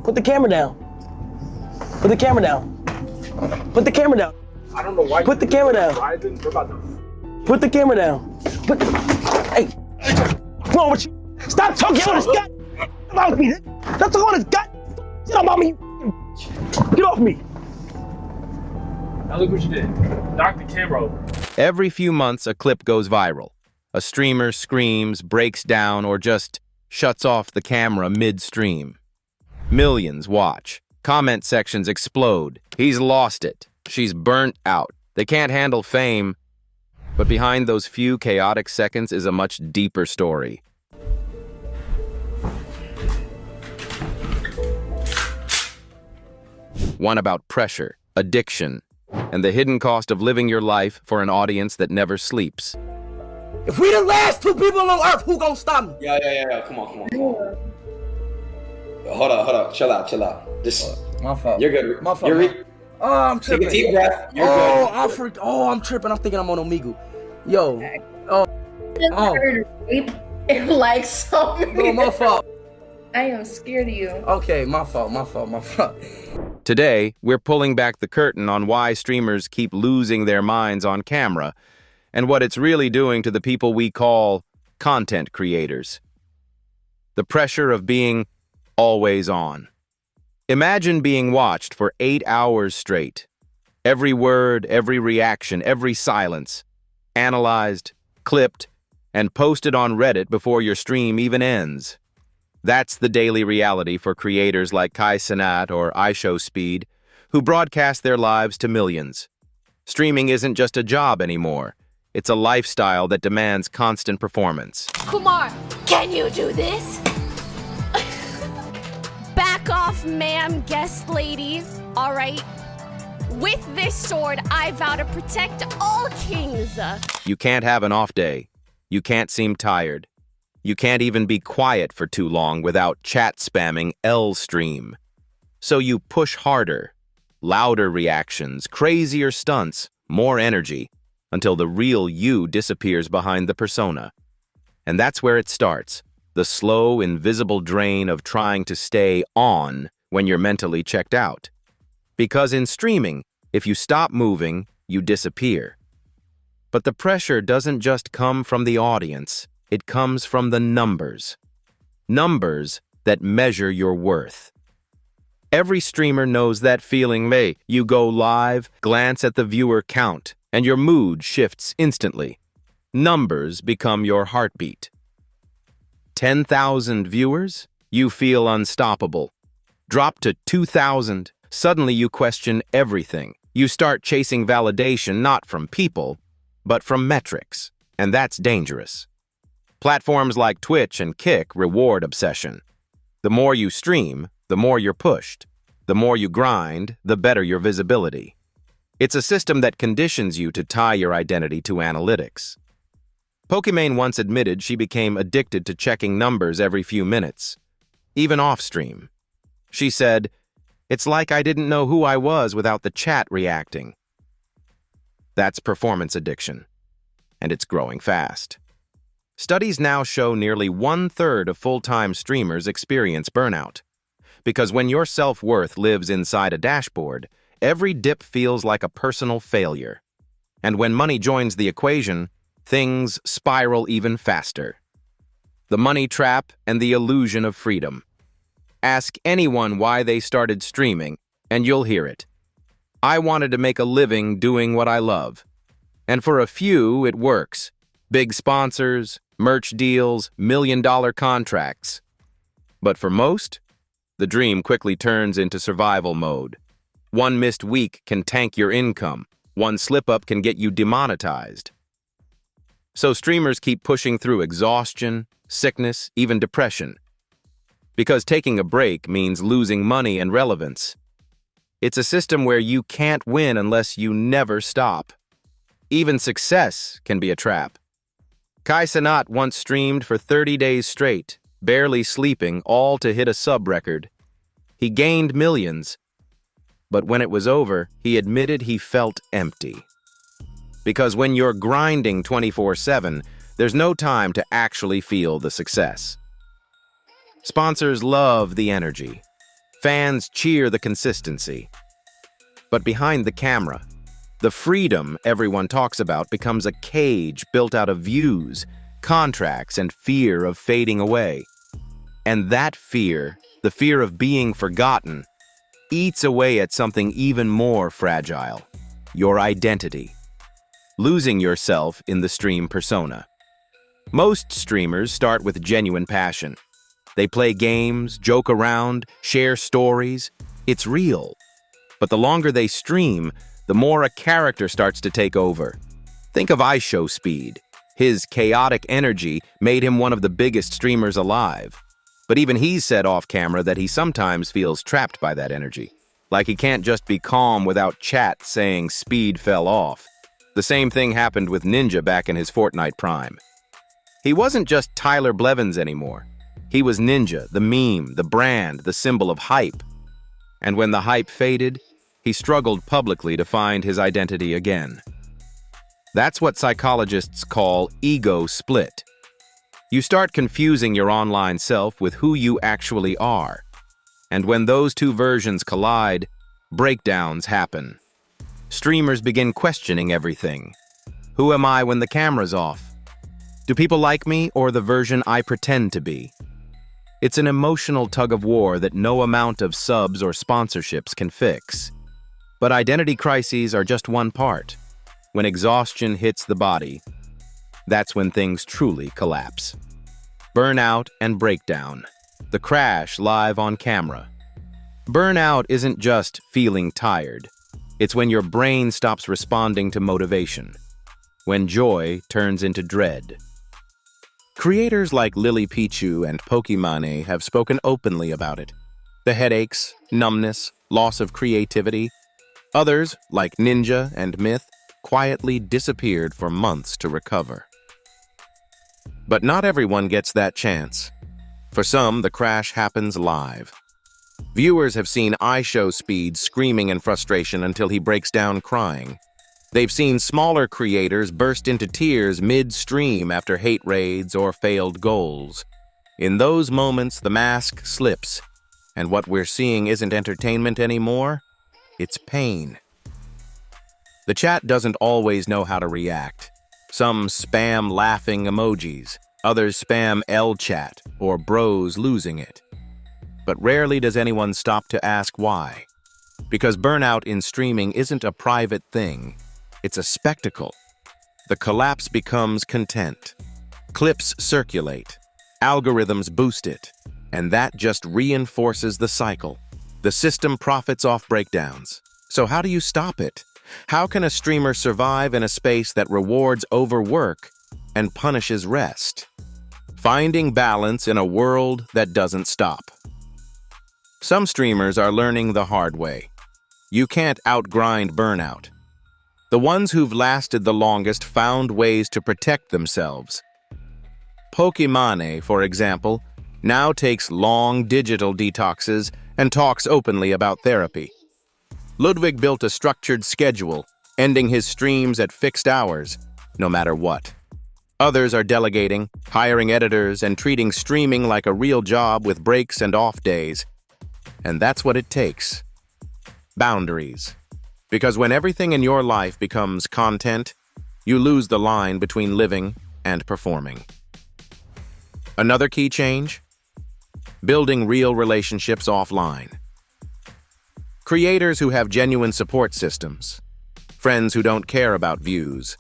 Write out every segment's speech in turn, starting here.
Put the camera down. Put the camera down. Put the camera down. I don't know why. Put the camera down. We're about to. Put the camera down. Hey, what's wrong with you? Stop talking all this gut about me. Stop talking all this gut shit about me. Get off me. Now look what you did. Knock the camera over. Every few months, a clip goes viral. A streamer screams, breaks down, or just shuts off the camera midstream. Millions watch. Comment sections explode. He's lost it. She's burnt out. They can't handle fame. But behind those few chaotic seconds is a much deeper story. One about pressure, addiction, and the hidden cost of living your life for an audience that never sleeps. If we the last two people on earth, who gonna stop me? Yeah. Come on. Hold up. Chill out. My fault. You're good. My fault. I'm tripping. Take a deep breath. You're good. I'm tripping. I'm thinking I'm on Omegle. Yo. Like so many. No, my fault. I am scared of you. Okay, my fault. Today, we're pulling back the curtain on why streamers keep losing their minds on camera and what it's really doing to the people we call content creators. The pressure of being always on. Imagine being watched for 8 hours straight. Every word, every reaction, every silence, analyzed, clipped, and posted on Reddit before your stream even ends. That's the daily reality for creators like Kai Cenat or iShowSpeed, who broadcast their lives to millions. Streaming isn't just a job anymore. It's a lifestyle that demands constant performance. Kumar, can you do this? Back off, ma'am, guest lady. All right. With this sword, I vow to protect all kings. You can't have an off day. You can't seem tired. You can't even be quiet for too long without chat spamming L-stream. So you push harder, louder reactions, crazier stunts, more energy, until the real you disappears behind the persona. And that's where it starts, the slow, invisible drain of trying to stay on when you're mentally checked out. Because in streaming, if you stop moving, you disappear. But the pressure doesn't just come from the audience. It comes from the numbers. Numbers that measure your worth. Every streamer knows that feeling. You go live, glance at the viewer count, and your mood shifts instantly. Numbers become your heartbeat. 10,000 viewers? You feel unstoppable. Drop to 2,000. Suddenly you question everything. You start chasing validation not from people, but from metrics. And that's dangerous. Platforms like Twitch and Kick reward obsession. The more you stream, the more you're pushed. The more you grind, the better your visibility. It's a system that conditions you to tie your identity to analytics. Pokimane once admitted she became addicted to checking numbers every few minutes, even off-stream. She said, "It's like I didn't know who I was without the chat reacting." That's performance addiction, and it's growing fast. Studies now show nearly 1/3 of full-time streamers experience burnout. Because when your self-worth lives inside a dashboard, every dip feels like a personal failure. And when money joins the equation, things spiral even faster. The money trap and the illusion of freedom. Ask anyone why they started streaming, and you'll hear it. I wanted to make a living doing what I love. And for a few, it works. Big sponsors, merch deals, million-dollar contracts. But for most, the dream quickly turns into survival mode. One missed week can tank your income. One slip-up can get you demonetized. So streamers keep pushing through exhaustion, sickness, even depression. Because taking a break means losing money and relevance. It's a system where you can't win unless you never stop. Even success can be a trap. Kai Cenat once streamed for 30 days straight, barely sleeping, all to hit a sub record. He gained millions, but when it was over, he admitted he felt empty. Because when you're grinding 24/7, there's no time to actually feel the success. Sponsors love the energy. Fans cheer the consistency. But behind the camera, the freedom everyone talks about becomes a cage built out of views, contracts, and fear of fading away. And that fear, the fear of being forgotten, eats away at something even more fragile: your identity. Losing yourself in the stream persona. Most streamers start with genuine passion. They play games, joke around, share stories. It's real. But the longer they stream, the more a character starts to take over. Think of iShowSpeed. His chaotic energy made him one of the biggest streamers alive. But even he's said off camera that he sometimes feels trapped by that energy. Like he can't just be calm without chat saying speed fell off. The same thing happened with Ninja back in his Fortnite prime. He wasn't just Tyler Blevins anymore. He was Ninja, the meme, the brand, the symbol of hype. And when the hype faded, he struggled publicly to find his identity again. That's what psychologists call ego split. You start confusing your online self with who you actually are. And when those two versions collide, breakdowns happen. Streamers begin questioning everything. Who am I when the camera's off? Do people like me or the version I pretend to be? It's an emotional tug-of-war that no amount of subs or sponsorships can fix. But identity crises are just one part. When exhaustion hits the body, that's when things truly collapse. Burnout and breakdown. The crash live on camera. Burnout isn't just feeling tired. It's when your brain stops responding to motivation. When joy turns into dread. Creators like Lily Pichu and Pokimane have spoken openly about it. The headaches, numbness, loss of creativity. Others, like Ninja and Myth, quietly disappeared for months to recover. But not everyone gets that chance. For some, the crash happens live. Viewers have seen iShowSpeed screaming in frustration until he breaks down crying. They've seen smaller creators burst into tears mid-stream after hate raids or failed goals. In those moments, the mask slips, and what we're seeing isn't entertainment anymore, it's pain. The chat doesn't always know how to react. Some spam laughing emojis, others spam L-chat or bros losing it. But rarely does anyone stop to ask why. Because burnout in streaming isn't a private thing. It's a spectacle. The collapse becomes content. Clips circulate. Algorithms boost it. And that just reinforces the cycle. The system profits off breakdowns. So how do you stop it? How can a streamer survive in a space that rewards overwork and punishes rest? Finding balance in a world that doesn't stop. Some streamers are learning the hard way. You can't outgrind burnout. The ones who've lasted the longest found ways to protect themselves. Pokimane, for example, now takes long digital detoxes and talks openly about therapy. Ludwig built a structured schedule, ending his streams at fixed hours, no matter what. Others are delegating, hiring editors, and treating streaming like a real job with breaks and off days. And that's what it takes. Boundaries. Because when everything in your life becomes content, you lose the line between living and performing. Another key change? Building real relationships offline. Creators who have genuine support systems, friends who don't care about views,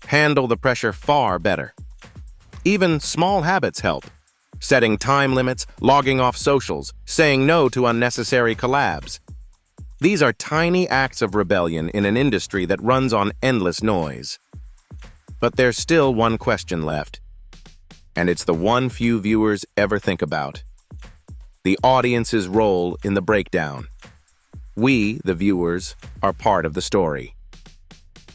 handle the pressure far better. Even small habits help. Setting time limits, logging off socials, saying no to unnecessary collabs. These are tiny acts of rebellion in an industry that runs on endless noise. But there's still one question left, and it's the one few viewers ever think about. The audience's role in the breakdown. We, the viewers, are part of the story.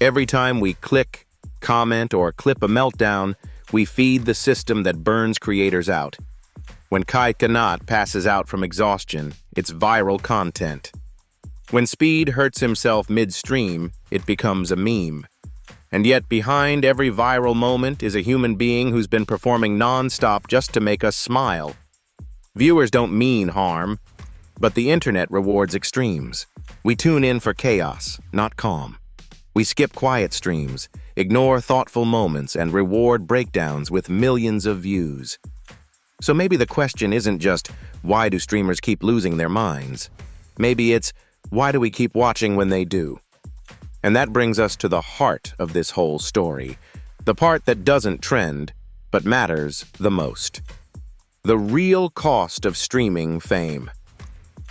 Every time we click, comment, or clip a meltdown, we feed the system that burns creators out. When Kai Kanat passes out from exhaustion, it's viral content. When Speed hurts himself mid-stream, it becomes a meme. And yet behind every viral moment is a human being who's been performing non-stop just to make us smile. Viewers don't mean harm. But the internet rewards extremes. We tune in for chaos, not calm. We skip quiet streams, ignore thoughtful moments, and reward breakdowns with millions of views. So maybe the question isn't just, why do streamers keep losing their minds? Maybe it's, why do we keep watching when they do? And that brings us to the heart of this whole story, the part that doesn't trend, but matters the most. The real cost of streaming fame.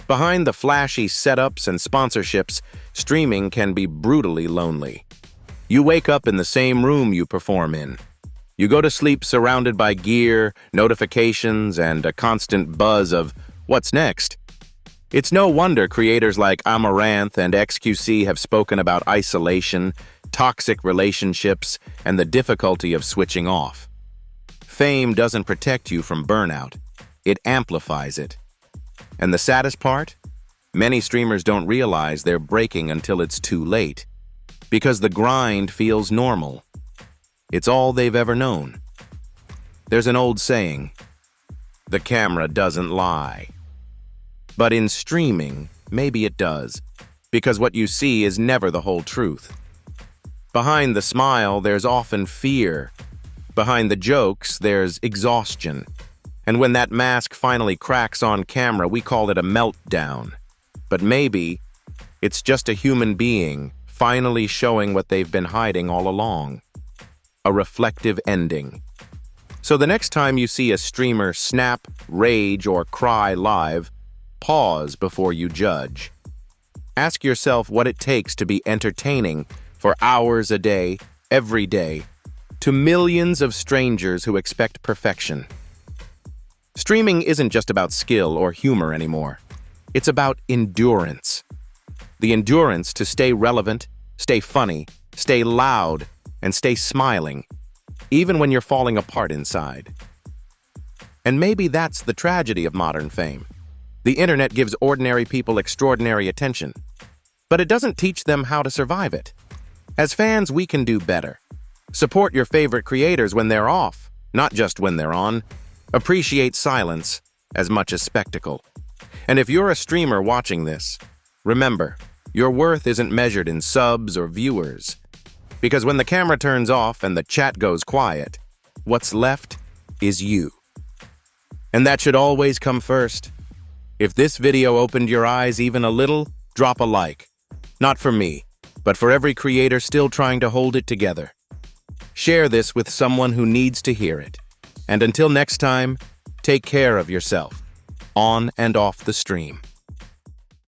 Behind the flashy setups and sponsorships, streaming can be brutally lonely. You wake up in the same room you perform in. You go to sleep surrounded by gear, notifications, and a constant buzz of, what's next? It's no wonder creators like Amaranth and XQC have spoken about isolation, toxic relationships, and the difficulty of switching off. Fame doesn't protect you from burnout. It amplifies it. And the saddest part? Many streamers don't realize they're breaking until it's too late. Because the grind feels normal. It's all they've ever known. There's an old saying, the camera doesn't lie. But in streaming, maybe it does, because what you see is never the whole truth. Behind the smile, there's often fear. Behind the jokes, there's exhaustion. And when that mask finally cracks on camera, we call it a meltdown. But maybe it's just a human being finally showing what they've been hiding all along. A reflective ending. So the next time you see a streamer snap, rage, or cry live, pause before you judge. Ask yourself what it takes to be entertaining for hours a day, every day, to millions of strangers who expect perfection. Streaming isn't just about skill or humor anymore. It's about endurance. The endurance to stay relevant, stay funny, stay loud, and stay smiling, even when you're falling apart inside. And maybe that's the tragedy of modern fame. The internet gives ordinary people extraordinary attention, but it doesn't teach them how to survive it. As fans, we can do better. Support your favorite creators when they're off, not just when they're on. Appreciate silence as much as spectacle. And if you're a streamer watching this, remember, your worth isn't measured in subs or viewers. Because when the camera turns off and the chat goes quiet, what's left is you. And that should always come first. If this video opened your eyes even a little, drop a like. Not for me, but for every creator still trying to hold it together. Share this with someone who needs to hear it. And until next time, take care of yourself, on and off the stream.